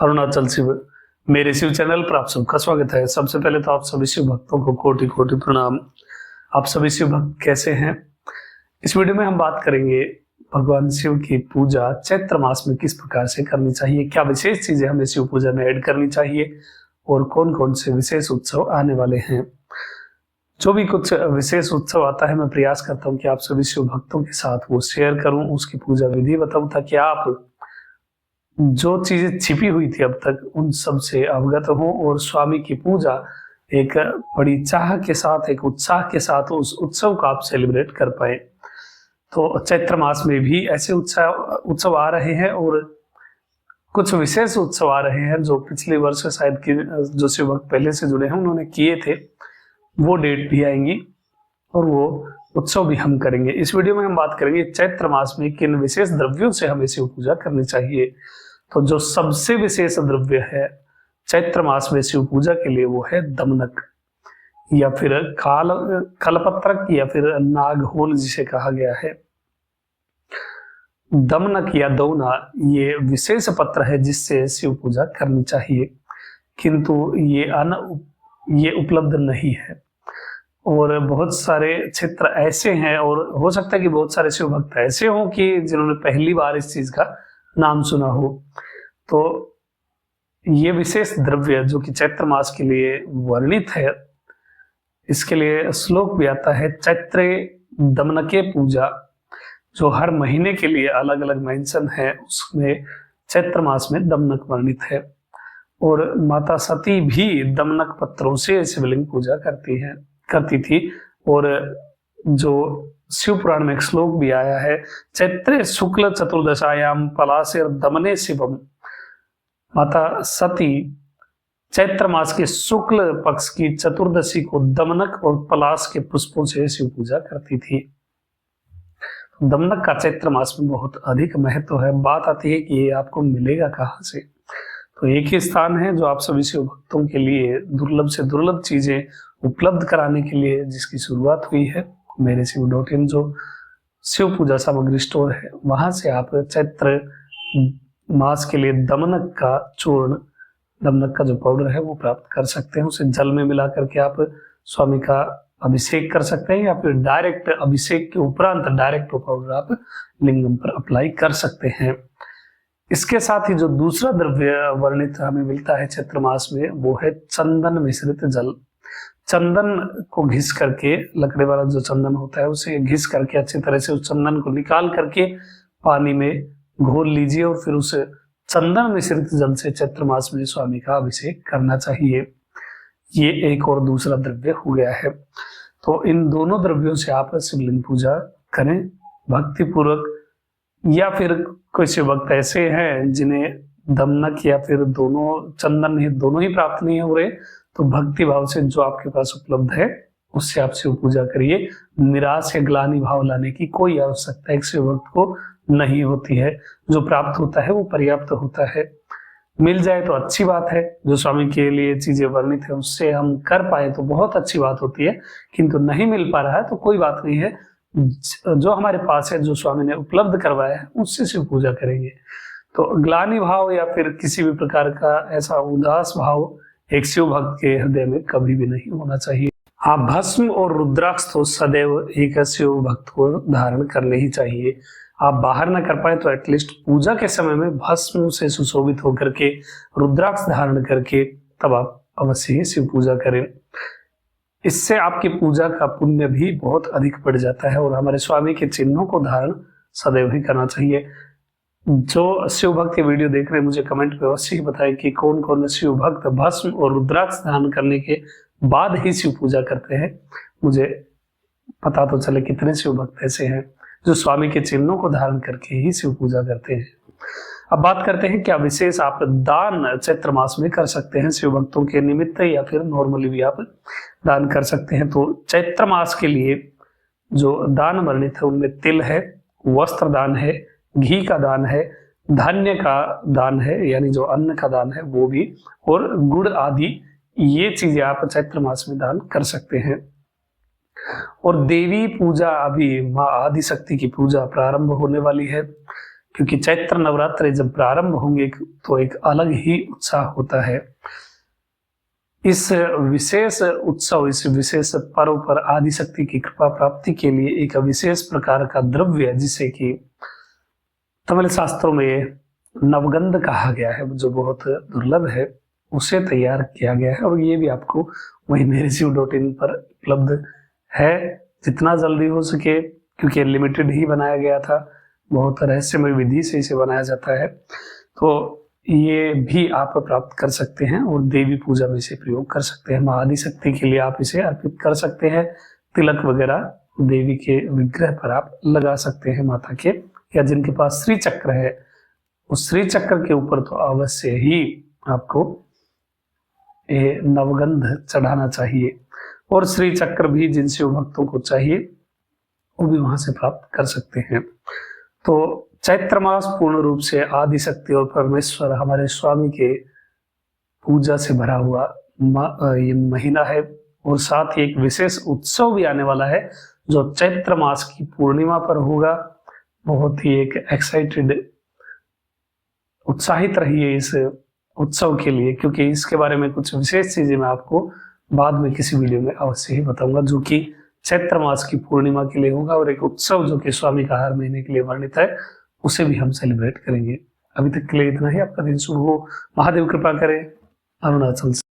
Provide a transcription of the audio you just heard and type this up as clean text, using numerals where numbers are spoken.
अरुणाचल शिव। मेरे शिव चैनल पर आप सबका स्वागत है। सबसे पहले तो आप सभी शिव भक्तों को कोटि कोटि प्रणाम। आप सभी शिव भक्त कैसे हैं? इस वीडियो में हम बात करेंगे भगवान शिव की पूजा चैत्र मास में किस प्रकार से करनी चाहिए, क्या विशेष चीजें हमें शिव पूजा में ऐड करनी चाहिए और कौन कौन से विशेष उत्सव आने वाले हैं। जो भी कुछ विशेष उत्सव आता है मैं प्रयास करता हूँ कि आप सभी शिव भक्तों के साथ वो शेयर करूं, उसकी पूजा विधि बताऊं, ताकि आप जो चीजें छिपी हुई थी अब तक उन सब से अवगत हो और स्वामी की पूजा एक बड़ी चाह के साथ, एक उत्साह के साथ उस उत्सव को आप सेलिब्रेट कर पाए। तो चैत्र मास में भी ऐसे उत्सव आ रहे हैं और कुछ विशेष उत्सव आ रहे हैं जो पिछले वर्ष शायद कि जो शिव भक्त पहले से जुड़े हैं उन्होंने किए थे, वो डेट भी आएंगी और वो उत्सव भी हम करेंगे। इस वीडियो में हम बात करेंगे चैत्र मास में किन विशेष द्रव्यों से हमें शिव पूजा करनी चाहिए। तो जो सबसे विशेष द्रव्य है चैत्र मास में शिव पूजा के लिए वो है दमनक या फिर कलपत्रक या फिर नागहोल जिसे कहा गया है। दमनक या दौना ये विशेष पत्र है जिससे शिव पूजा करनी चाहिए, किंतु ये उपलब्ध नहीं है और बहुत सारे क्षेत्र ऐसे हैं और हो सकता है कि बहुत सारे शिव भक्त ऐसे हों कि जिन्होंने पहली बार इस चीज का नाम सुना हो। तो ये विशेष द्रव्य जो कि चैत्र मास के लिए वर्णित है, इसके लिए श्लोक भी आता है चैत्रे दमनके पूजा, जो हर महीने के लिए अलग अलग मेंशन है, उसमें चैत्र मास में दमनक वर्णित है। और माता सती भी दमनक पत्रों से शिवलिंग पूजा करती थी। और जो शिव पुराण में एक श्लोक भी आया है, चैत्रे शुक्ल चतुर्दशायाम पलाशेर दमने शिवम। माता सती चैत्र मास के शुक्ल पक्ष की चतुर्दशी को दमनक और पलाश के पुष्पों से शिव पूजा करती थी। दमनक का चैत्र मास में बहुत अधिक महत्व है। बात आती है कि ये आपको मिलेगा कहाँ से। तो एक ही स्थान है जो आप सभी शिव भक्तों के लिए दुर्लभ से दुर्लभ चीजें उपलब्ध कराने के लिए जिसकी शुरुआत हुई है, मेरे शिव.in जो शिव पूजा सामग्री स्टोर है, वहां से आप चैत्र मास के लिए दमनक का चूर्ण, दमनक का जो पाउडर है वो प्राप्त कर सकते हैं। उसे जल में मिला करके आप स्वामी का अभिषेक कर सकते हैं या फिर डायरेक्ट अभिषेक के उपरांत डायरेक्ट वो पाउडर आप लिंगम पर अप्लाई कर सकते हैं। इसके साथ ही जो दूसरा द्रव्य वर्णित हमें मिलता है चैत्र मास में वो है चंदन मिश्रित जल। चंदन को घिस करके, लकड़े वाला जो चंदन होता है उसे घिस करके अच्छी तरह से उस चंदन को निकाल करके पानी में घोल लीजिए और फिर उस चंदन मिश्रित जल से चैत्र मास में स्वामी का अभिषेक करना चाहिए। ये एक और दूसरा द्रव्य हो गया है। तो इन दोनों द्रव्यों से आप शिवलिंग पूजा करें भक्ति पूर्वक। या फिर कोई शिव भक्त ऐसे हैं जिन्हें दमनक या फिर चंदन दोनों ही प्राप्त नहीं हो रहे, तो भक्ति भाव से जो आपके पास उपलब्ध है उससे आप शिव पूजा करिए। निराश या ग्लानि भाव लाने की कोई आवश्यकता एक शिव भक्त को नहीं होती है। जो प्राप्त होता है वो पर्याप्त होता है। मिल जाए तो अच्छी बात है, जो स्वामी के लिए चीजें वर्णित है उससे हम कर पाए तो बहुत अच्छी बात होती है, किंतु नहीं मिल पा रहा है तो कोई बात नहीं है। जो हमारे पास है, जो स्वामी ने उपलब्ध करवाया है, उससे शिव पूजा करेंगे। तो ग्लानि भाव या फिर किसी भी प्रकार का ऐसा उदास भाव एक शिव भक्त के हृदय में कभी भी नहीं होना चाहिए। हाँ, भस्म और रुद्राक्ष तो सदैव एक शिव भक्त को धारण करने ही चाहिए। आप बाहर ना कर पाए तो एटलीस्ट पूजा के समय में भस्म से सुशोभित होकर के रुद्राक्ष धारण करके तब आप अवश्य ही शिव पूजा करें। इससे आपकी पूजा का पुण्य भी बहुत अधिक बढ़ जाता है और हमारे स्वामी के चिन्हों को धारण सदैव ही करना चाहिए। जो शिव भक्त ये वीडियो देख रहे हैं मुझे कमेंट में अवश्य ही बताएं कि कौन कौन शिव भक्त भस्म और रुद्राक्ष धारण करने के बाद ही शिव पूजा करते हैं। मुझे पता तो चले कितने शिव भक्त ऐसे हैं जो स्वामी के चिन्हों को धारण करके ही शिव पूजा करते हैं। अब बात करते हैं क्या विशेष आप दान चैत्र मास में कर सकते हैं शिव भक्तों के निमित्त, या फिर नॉर्मली भी आप दान कर सकते हैं। तो चैत्र मास के लिए जो दान वर्णित है उनमें तिल है, वस्त्र दान है, घी का दान है, धान्य का दान है यानी जो अन्न का दान है वो भी, और गुड़ आदि ये चीजें आप चैत्र मास में दान कर सकते हैं। और देवी पूजा, अभी माँ आदिशक्ति की पूजा प्रारंभ होने वाली है। क्योंकि चैत्र नवरात्र जब प्रारंभ होंगे तो एक अलग ही उत्साह होता है। इस विशेष उत्सव, इस विशेष पर्व पर आदिशक्ति की कृपा प्राप्ति के लिए एक विशेष प्रकार का द्रव्य, जिसे कि तमिल शास्त्रों में नवगंध कहा गया है, जो बहुत दुर्लभ है, उसे तैयार किया गया है। और ये भी आपको वही मेरेशिव.in पर उपलब्ध है। जितना जल्दी हो सके, क्योंकि लिमिटेड ही बनाया गया था, बहुत रहस्यमय विधि से इसे बनाया जाता है, तो ये भी आप प्राप्त कर सकते हैं और देवी पूजा में इसे प्रयोग कर सकते हैं। मां आदिशक्ति के लिए आप इसे अर्पित कर सकते हैं। तिलक वगैरह देवी के विग्रह पर आप लगा सकते हैं माता के, या जिनके पास श्री चक्र है उस श्री चक्र के ऊपर तो अवश्य ही आपको ये नवगंध चढ़ाना चाहिए। और श्री चक्र भी जिन शिव भक्तों को चाहिए वो भी वहां से प्राप्त कर सकते हैं। तो चैत्र मास पूर्ण रूप से आदिशक्ति और परमेश्वर हमारे स्वामी के पूजा से भरा हुआ ये महीना है। और साथ ही एक विशेष उत्सव भी आने वाला है जो चैत्र मास की पूर्णिमा पर होगा। बहुत ही एक एक्साइटेड, उत्साहित रहिए इस उत्सव के लिए, क्योंकि इसके बारे में कुछ विशेष चीजें मैं आपको बाद में किसी वीडियो में अवश्य ही बताऊंगा, जो कि चैत्र मास की पूर्णिमा के लिए होगा। और एक उत्सव जो कि स्वामी का हर महीने के लिए वर्णित है, उसे भी हम सेलिब्रेट करेंगे। अभी तक के लिए इतना ही। आपका दिन शुभ हो, महादेव कृपा करे। अरुणाचल से।